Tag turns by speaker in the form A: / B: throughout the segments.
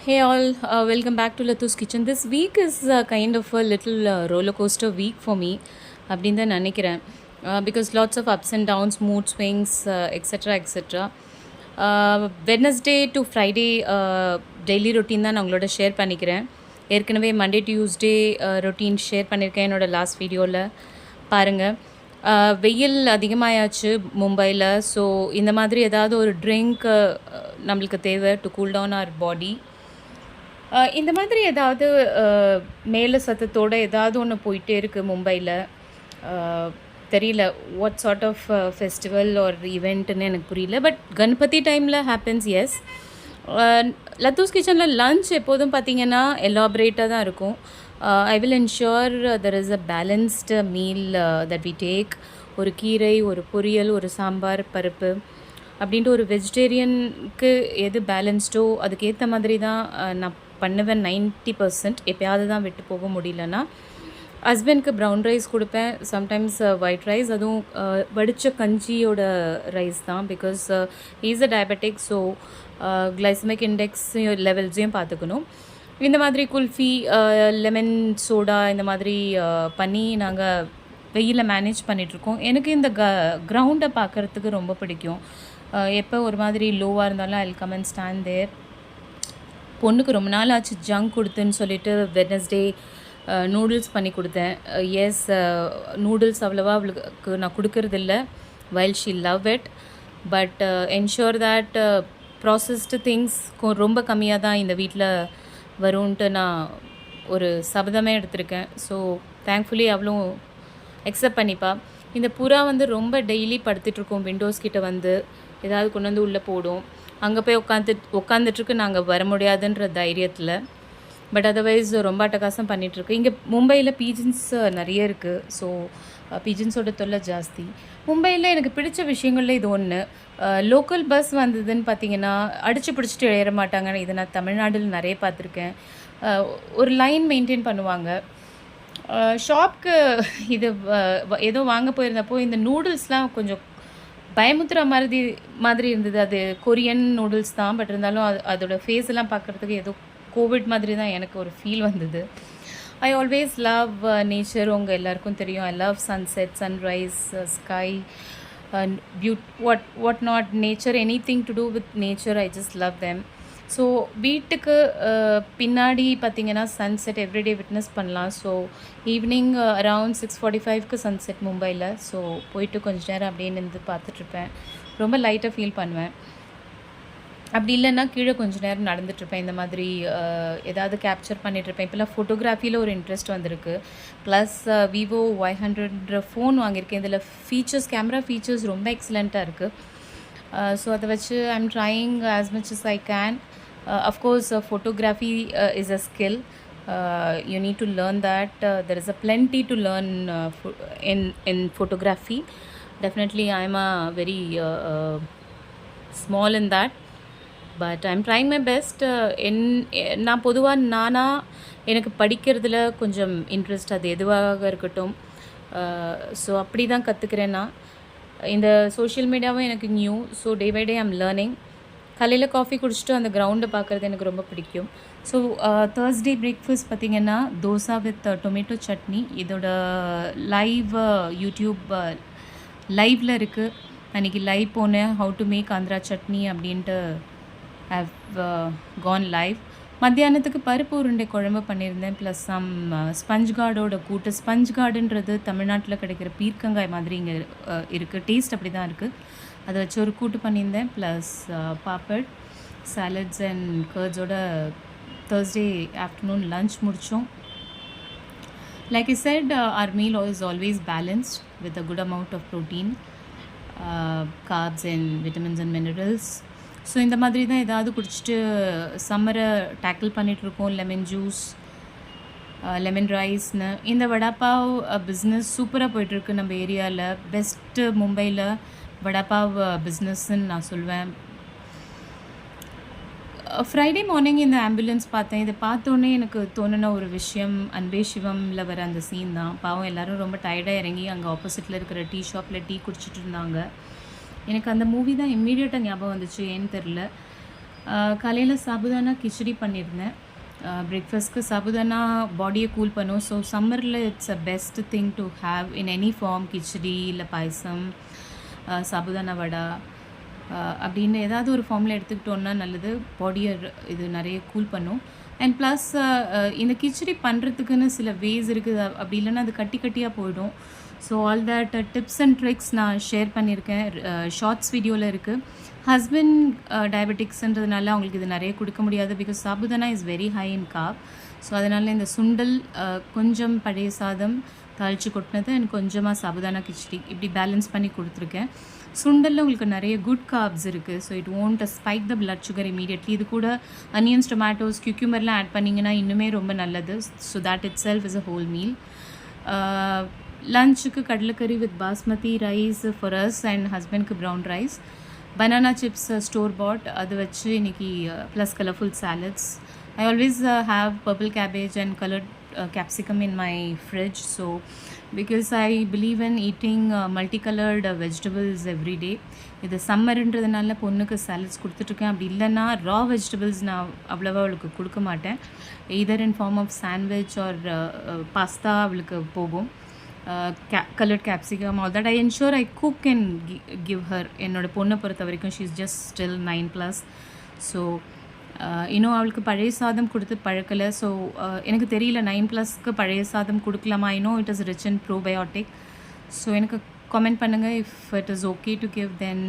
A: Hey all, welcome back to Lathus Kitchen. This week is kind of a little roller coaster week for me. அப்படின்னு தான் நினைக்கிறேன் because lots of ups and downs mood swings extra Wednesday to Friday daily routine தான் நான் உங்களோட share பண்ணிக்கிறேன். ஏற்கனவே Monday Tuesday routine share பண்ணியிருக்கேன் என்னோடய லாஸ்ட் வீடியோவில் பாருங்கள். வெயில் அதிகமாயாச்சு மும்பையில். ஸோ இந்த மாதிரி ஏதாவது ஒரு ட்ரிங்க் நம்மளுக்கு தேவை டு கூல் டவுன் அவர் பாடி. இந்த மாதிரி ஏதாவது மேலே சத்தத்தோடு ஏதாவது ஒன்று போயிட்டே இருக்குது மும்பையில். தெரியல what sort of festival or ஈவெண்ட்டுன்னு எனக்கு புரியல. பட் கணபதி டைமில் ஹேப்பன்ஸ். எஸ், லத்தூஸ் கிச்சனில் லன்ச் எப்போதும் பார்த்திங்கன்னா எலாபரேட்டாக தான் இருக்கும். I will ensure there is a balanced meal that we take. ஒரு கீரை, ஒரு பொரியல், ஒரு சாம்பார், பருப்பு அப்படின்ட்டு ஒரு வெஜிடேரியனுக்கு எது பேலன்ஸ்டோ அதுக்கேற்ற மாதிரி தான் நான் பண்ணுவேன். 90% எப்போயாவது தான் விட்டு போக முடியலன்னா ஹஸ்பண்ட்க்கு ப்ரௌன் ரைஸ் கொடுப்பேன், சம்டைம்ஸ் ஒயிட் ரைஸ். அதுவும் வடித்த கஞ்சியோட ரைஸ் தான். Because is a diabetic. So glycemic index லெவல்ஸையும் பார்த்துக்கணும். இந்த மாதிரி குல்ஃபி, லெமன் சோடா இந்த மாதிரி பண்ணி நாங்கள் வெயிலில் மேனேஜ் பண்ணிகிட்ருக்கோம். எனக்கு இந்த கிரவுண்டை பார்க்குறதுக்கு ரொம்ப பிடிக்கும். எப்போ ஒரு மாதிரி லோவாக இருந்தாலும் I will come and stand there. பொண்ணுக்கு ரொம்ப நாள் ஆச்சு ஜங்க் கொடுத்துன்னு சொல்லிட்டு வெட்னஸ்டே நூடுல்ஸ் பண்ணி கொடுத்தேன். எஸ், நூடுல்ஸ் அவ்வளோவா அவளுக்கு நான் கொடுக்கறதில்ல. While she love it. But ensure that processed things ரொம்ப கம்மியாக தான் இந்த வீட்டில் வரும்ன்ட்டு நான் ஒரு சபதமே எடுத்திருக்கேன். ஸோ தேங்க்ஃபுல்லி அவளும் அக்செப்ட் பண்ணிப்பா. இந்த புறா வந்து ரொம்ப டெய்லி படுத்துட்ருக்கோம். விண்டோஸ் கிட்டே வந்து ஏதாவது கொண்டு வந்து உள்ளே போடும். அங்கே போய் உட்காந்துட்ருக்கு நாங்கள் வர முடியாதுன்ற தைரியத்தில். பட் அதர்வைஸ் ரொம்ப அட்டகாசம் பண்ணிகிட்ருக்கு. இங்கே மும்பையில் பீஜன்ஸ் நிறைய இருக்குது. ஸோ பீஜன்ஸோட தொல்லை ஜாஸ்தி. மும்பையில் எனக்கு பிடிச்ச விஷயங்களில் இது ஒன்று. லோக்கல் பஸ் வந்ததுன்னு பார்த்தீங்கன்னா அடித்து பிடிச்சிட்டு எழுற மாட்டாங்கன்னு இதை நான் தமிழ்நாட்டில் நிறைய பார்த்துருக்கேன். ஒரு லைன் மெயின்டைன் பண்ணுவாங்க. ஷாப்க்கு இது ஏதோ வாங்க போயிருந்தப்போ இந்த நூடுல்ஸ்லாம் கொஞ்சம் பயமுத்துற மாதிரி இருந்தது. அது கொரியன் நூடுல்ஸ் தான். பட் இருந்தாலும் அதோட ஃபேஸ் எல்லாம் பார்க்குறதுக்கு ஏதோ கோவிட் மாதிரி தான் எனக்கு ஒரு ஃபீல் வந்தது. I always love nature. உங்கள் எல்லாருக்கும் தெரியும். I love sunset, sunrise, sky, what not nature, anything to do with nature. I just love them. So வீட்டுக்கு பின்னாடி பார்த்திங்கன்னா சன்செட் எவ்ரிடே விட்னஸ் பண்ணலாம். ஸோ ஈவினிங் அரவுண்ட் 6:45க்கு சன்செட் மும்பையில். ஸோ போயிட்டு கொஞ்சம் நேரம் அப்படியே நின்று பார்த்துட்ருப்பேன். ரொம்ப லைட்டாக ஃபீல் பண்ணுவேன். அப்படி இல்லைன்னா கீழே கொஞ்சம் நேரம் நடந்துட்டுருப்பேன். இந்த மாதிரி ஏதாவது கேப்சர் பண்ணிகிட்ருப்பேன். இப்போல்லாம் ஃபோட்டோகிராஃபியில் ஒரு இன்ட்ரெஸ்ட் வந்திருக்கு. ப்ளஸ் விவோ Y100 ஃபோன் வாங்கியிருக்கேன். இதில் ஃபீச்சர்ஸ், கேமரா ஃபீச்சர்ஸ் ரொம்ப எக்ஸலண்ட்டாக இருக்குது. ஸோ அதை வச்சு I am trying as much as I can. Of course, photography is a skill. You need to learn that. There is a plenty to learn in photography. Definitely, I am a very small in that. But I am trying my best. நான் பொதுவாக எனக்கு படிக்கிறதுல கொஞ்சம் interest, அது எதுவாக இருக்கட்டும். So அப்படி தான் கற்றுக்கிறேன் நான். இந்த சோஷியல் மீடியாவும் எனக்கு new. So day by day I am learning. காலையில் காஃபி குடிச்சிட்டு அந்த கிரவுண்டை பார்க்குறது எனக்கு ரொம்ப பிடிக்கும். ஸோ தேர்ஸ்டே பிரேக்ஃபாஸ்ட் பார்த்திங்கன்னா தோசை வித் டொமேட்டோ சட்னி. இதோட லைவ் யூடியூப் லைவில் இருக்குது. அன்றைக்கி லைவ் போனேன். How to make Andhra chutney அப்படின்ட்டு ஹவ் கான் லைவ். மத்தியானத்துக்கு பருப்பு உருண்டை குழம்பு பண்ணியிருந்தேன். ப்ளஸ் சம் ஸ்பஞ்ச் கார்டோட கூட்டு. ஸ்பஞ்ச் கார்டுன்றது தமிழ்நாட்டில் கிடைக்கிற பீர்க்கங்காய் மாதிரி இங்கே இருக்குது. டேஸ்ட் அப்படி தான் இருக்குது. அதை வச்சு ஒரு கூட்டு பண்ணியிருந்தேன். ப்ளஸ் பாப்பட், சாலட்ஸ் அண்ட் கர்ட்ஸோட தேர்ஸ்டே ஆஃப்டர்நூன் லன்ச் முடித்தோம். Like I said, our meal is always balanced with a good amount of protein, carbs and vitamins and minerals. So இந்த மாதிரி தான் ஏதாவது குடிச்சிட்டு சம்மரை டேக்கிள் பண்ணிகிட்ருக்கோம். லெமன் ஜூஸ், லெமன் ரைஸ்னு. இந்த வடாப்பாவ் பிஸ்னஸ் சூப்பராக போய்ட்டுருக்கு நம்ம ஏரியாவில். பெஸ்ட்டு மும்பையில் வடாப்பாவ் பிஸ்னஸ்ன்னு நான் சொல்வேன். ஃப்ரைடே மார்னிங் இந்த ஆம்புலன்ஸ் பார்த்தேன். இதை பார்த்தோன்னே எனக்கு தோணுன ஒரு விஷயம் அன்பே சிவமில் வர அந்த சீன் தான். பாவம் எல்லோரும் ரொம்ப டயர்டாக இறங்கி அங்கே ஆப்போசிட்டில் இருக்கிற டீ ஷாப்பில் டீ குடிச்சிட்டு இருந்தாங்க. எனக்கு அந்த மூவி தான் இம்மீடியட்டாக ஞாபகம் வந்துச்சு. ஏன்னு தெரில. காலையில் சாபுதானா கிச்சடி பண்ணியிருந்தேன். பிரேக்ஃபாஸ்ட்க்கு சாபுதானா பாடியை கூல் பண்ணும். ஸோ சம்மரில் it's a best thing to have in any form. Khichdi இல்லை பாயசம், சாபுதானா வடை அப்படின்னு ஏதாவது ஒரு ஃபார்மில் எடுத்துக்கிட்டோன்னா நல்லது. பாடியை இது நிறைய கூல் பண்ணும். அண்ட் ப்ளஸ் இந்த கிச்சடி பண்ணுறதுக்குன்னு சில வேஸ் இருக்குது. அப்படி இல்லைன்னா அது கட்டி கட்டியாக போயிடும். So all that tips and tricks நான் ஷேர் பண்ணியிருக்கேன். ஷார்ட்ஸ் வீடியோவில் இருக்குது. ஹஸ்பண்ட் டயபெட்டிக்ஸ்ன்றதுனால அவங்களுக்கு இது நிறைய கொடுக்க முடியாது. Because sabudana is very high in carb. So அதனால் இந்த சுண்டல், கொஞ்சம் பழைய சாதம் தாளித்து கொட்டினது அண்ட் கொஞ்சமாக சாபுதானா கிச்சடி இப்படி பேலன்ஸ் பண்ணி கொடுத்துருக்கேன். சுண்டலில் உங்களுக்கு நிறைய குட் கார்ப்ஸ் இருக்குது. So it won't spike the blood sugar immediately. இது கூட அனியன்ஸ், டொமேட்டோஸ், கியூக்யூமர்லாம் ஆட் பண்ணிங்கன்னா இன்னுமே ரொம்ப நல்லது. So that itself is a whole meal. லஞ்சுக்கு கடலைக்கறி with basmati rice for us and ஹஸ்பண்ட்க்கு brown rice. Banana chips store bought, அது வச்சு இன்றைக்கி plus colourful salads. I always have purple cabbage and coloured capsicum in my fridge. So because I believe in eating multicolored vegetables every day. இது சம்மர்ன்றதுனால பொண்ணுக்கு salads கொடுத்துட்ருக்கேன். அப்படி இல்லைன்னா ரா vegetables நான் அவ்வளோவா அவளுக்கு கொடுக்க மாட்டேன். Either in form of sandwich or pasta அவளுக்கு போகும். Coloured capsicum, all that I ensure I cook and give her. என்னோட பொண்ணை பொறுத்த வரைக்கும் she is just still 9+. So இன்னும் அவளுக்கு பழைய சாதம் கொடுத்து பழக்கலை. ஸோ எனக்கு தெரியல 9+க்கு பழைய சாதம் கொடுக்கலாமா. இன்னும் it is rich in probiotic. So எனக்கு கமெண்ட் பண்ணுங்கள். If it is okay to give, then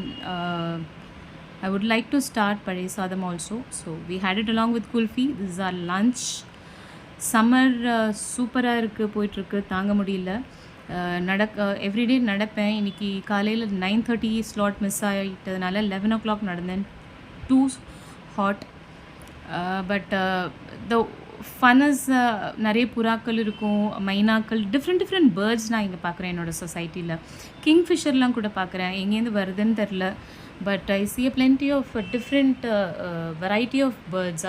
A: I would like to start பழைய சாதம் also. So we had it along with kulfi. This is our lunch. Summer சூப்பராக இருக்குது, போயிட்டுருக்கு, தாங்க முடியல. Everyday நடப்பேன். இன்றைக்கி காலையில் 9:30 ஸ்லாட் மிஸ் ஆகிட்டதுனால 11 o'clock நடந்தேன். Too hot. But the fun is, நிறைய புறாக்கள் இருக்கும், மைனாக்கள், டிஃப்ரெண்ட் பேர்ட்ஸ் நான் இங்கே பார்க்குறேன் என்னோடய சொசைட்டியில். கிங்ஃபிஷர்லாம் கூட பார்க்குறேன். எங்கேருந்து வருதுன்னு தெரில. But I see a plenty of different variety of birds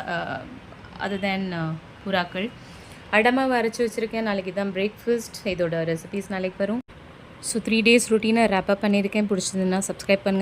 A: other than புறாக்கள். அடமாவை அரைச்சி வச்சுருக்கேன். நாளைக்கு தான் பிரேக்ஃபாஸ்ட். இதோட ரெசிபீஸ் நாளைக்கு வரும். ஸோ 3 days ரொட்டீனை ரேப்பப் பண்ணியிருக்கேன். பிடிச்சதுன்னா சப்ஸ்கிரைப் பண்ணுங்கள்.